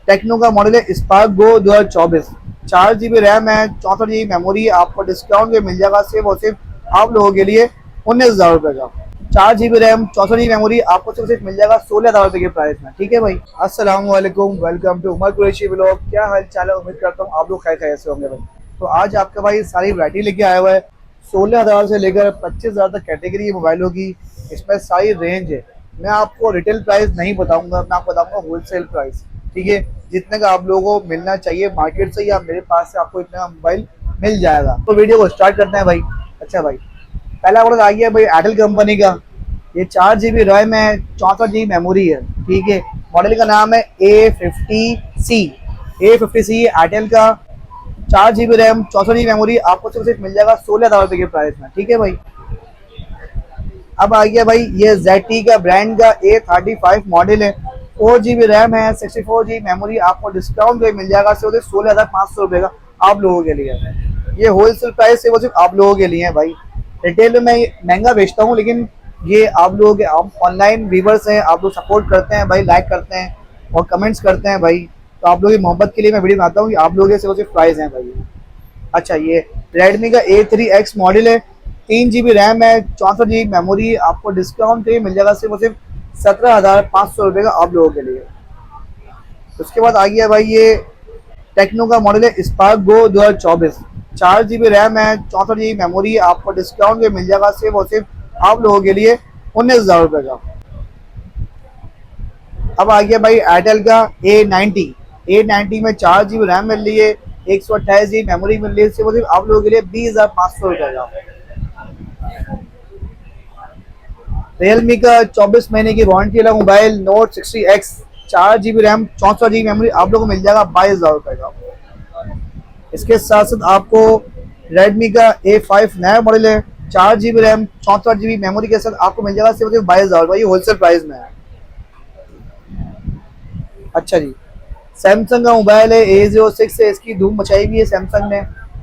Techno का model है Spark Go 2024। 4 GB RAM है, 64 GB मेमोरी आपको डिस्काउंट में मिल जाएगा सिर्फ और सिर्फ आप लोगों के लिए 19,000 रुपये का। 4 GB रैम, 64 GB मेमोरी आपको सिर्फ मिल जाएगा 16,000 रुपये के प्राइस में। ठीक है भाई। अस्सलाम वालेकुम, welcome to Umar Qureshi vlog. क्या हाल चाल है, उम्मीद करता हूँ आप लोग खैर से होंगे भाई। तो आज आपका भाई सारी वैरायटी लेके आया हुआ है। 16,000 से लेकर 25,000 तक कैटेगरी मोबाइलों की इसमें सारी रेंज है। मैं आपको रिटेल प्राइस नहीं बताऊंगा, मैं आपको बताऊंगा होलसेल प्राइस। ठीक है, जितने का आप लोगों को मिलना चाहिए मार्केट से या मेरे पास से आपको इतना मोबाइल मिल जाएगा। तो वीडियो को स्टार्ट करते हैं भाई। अच्छा भाई, पहला मॉडल आ गया भाई एयरटेल कंपनी का। ये 4 GB रैम है, 64 GB मेमोरी है। ठीक है, मॉडल का नाम है A50C। A50C एयरटेल का 4 GB रैम, 64 GB मेमोरी आपको सिर्फ मिल जाएगा 16,000 रुपये के प्राइस में। ठीक है भाई। अब आ गया भाई ये ZTE का ब्रांड का A35 मॉडल है। 4 GB रैम है, 64 GB मेमोरी आपको डिस्काउंट पे मिल जाएगा सिर्फ 16,500 रुपये का आप लोगों के लिए। ये होलसेल प्राइस है, वो सिर्फ आप लोगों के लिए है भाई। रिटेल में मैं महंगा बेचता हूँ, लेकिन ये आप लोग ऑनलाइन व्यूवर्स हैं, आप लोग सपोर्ट करते हैं भाई, लाइक करते हैं और कमेंट्स करते हैं भाई। तो आप लोगों की मोहब्बत के लिए मैं वीडियो बनाता हूँ कि आप लोगों के सिर्फ प्राइस हैं भाई। अच्छा, ये रेडमी का A3X मॉडल है। 3 GB रैम है, 64 GB मेमोरी आपको डिस्काउंट पे मिल जाएगा सिर्फ 17,500 रुपये का आप लोगों के लिए। उसके बाद आ गया भाई ये टेक्नो का मॉडल है स्पार्क गो 2024। 4 GB रैम है, 64 GB मेमोरी आपको डिस्काउंट पे मिल जाएगा सिर्फ और सिर्फ आप लोगों के लिए 19,000 रुपये का। अब आ गया भाई एयरटेल का A90। A90 में 4 GB रैम मिल रही है, 128 GB मेमोरी मिल रही है सिर्फ आप लोगों के लिए 20,500 रुपये का। रियलमी का 24 महीने की वारंटी वाला mobile note 60X, 4 GB RAM, 64 GB memory आप लोगों को मिल जाएगा 22,000 रुपये का। इसके साथ साथ आपको रेडमी का A5 नया मॉडल है। 4 GB रैम, 64 GB मेमोरी के साथ आपको मिल जाएगा सिर्फ 22,000 रुपये, ये होलसेल प्राइस में है। अच्छा जी, सैमसंग का मोबाइल है A06 है, इसकी धूम मचाई हुई है सैमसंग ने।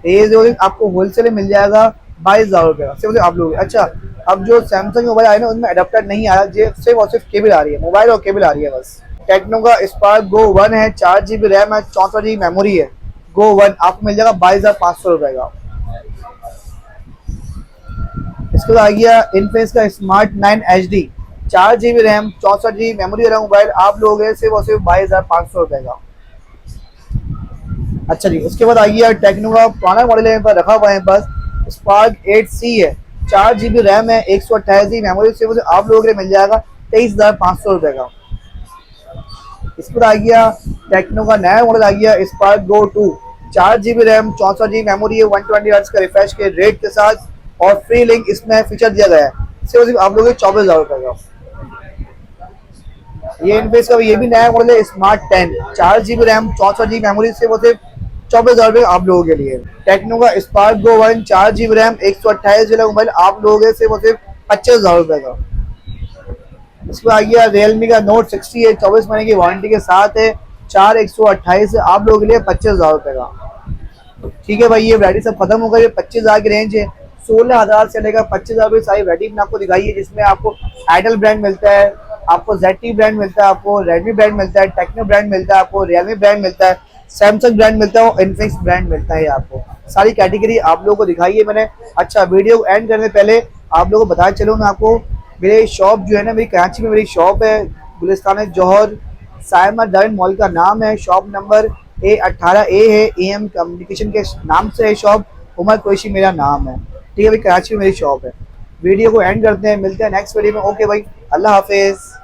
A06 आपको होलसेल में मिल जाएगा 22,000 रुपये का सिर्फ आप लोग। अच्छा, अब जो सैमसंग मोबाइल आए ना उनमें अडेप्टर नहीं आया, सिर्फ और सिर्फ केबल आ रही है, मोबाइल और केबल आ रही है बस। टेक्नो का स्पार्क गो 1 है, 4 GB रैम है, 64 GB मेमोरी है। गो 1 आपको मिल जाएगा 22,500 रुपये का। इसके बाद आ गया इनफिनिक्स का smart 9 HD। 4 GB RAM, 64 GB memory वाला मोबाइल आप लोग सिर्फ और सिर्फ 22,500 रुपये का। अच्छा जी, उसके बाद आ गया टेक्नो का पुराना मॉडल है पर रखा हुआ है बस, स्पार्क 8C है। 4 GB रैम है, 128 GB मेमोरी सिर्फ आप लोगों के लिए मिल जाएगा 23,500 रुपये का। इस पर आ गया टेक्नो का नया मॉडल आ गया Spark Go 2। 4 GB RAM, 64 GB memory है, 120 हर्ट्ज का रिफ्रेश के रेट के साथ और फ्री लिंक इसमें फीचर दिया गया है सिर्फ आप लोगों को 24,000 रुपये का। ये इनफिनिक्स का ये भी नया मॉडल है smart 10। 4 GB RAM, 64 GB memory सिर्फ 24,000 रुपये आप लोगों के लिए। टेक्नो का स्पार्क गो 1, 4 GB रैम, 128 वाला मोबाइल आप लोगों के सिर्फ 25,000 रुपये का। इसके बाद आ गया रियलमी का नोट 60 है, 24 महीने की वारंटी के साथ है, 4128 है आप लोगों के लिए 25,000 रुपये का। ठीक है भाई, ये वैरायटी सब खत्म हो गई। ये 25,000 की रेंज है, 16,000 से लेकर 25,000 रुपये सारी वैरायटी मैंने आपको दिखाई है, जिसमें आपको एयरटेल ब्रांड मिलता है, आपको ZTE ब्रांड मिलता है, आपको रेडमी ब्रांड मिलता है, टेक्नो ब्रांड मिलता है, आपको रियलमी ब्रांड मिलता है, सैमसंग ब्रांड मिलता है और इनफिनिक्स ब्रांड मिलता है। आपको सारी कैटेगरी आप लोगों को दिखाई है मैंने। अच्छा, वीडियो को एंड करने से पहले आप लोगों को बताया चलूँ मैं आपको, मेरे शॉप जो है ना, मेरी कराची में मेरी शॉप है, गुलिस्तान जौहर, सायमा डायन मॉल का नाम है। शॉप नंबर A18A है, AM कम्युनिकेशन के नाम से है शॉप। उमर कुरैशी मेरा नाम है। ठीक है भाई, कराची में मेरी शॉप है। वीडियो को एंड करते हैं, मिलते हैं नेक्स्ट वीडियो में। ओके भाई, अल्लाह हाफिज़।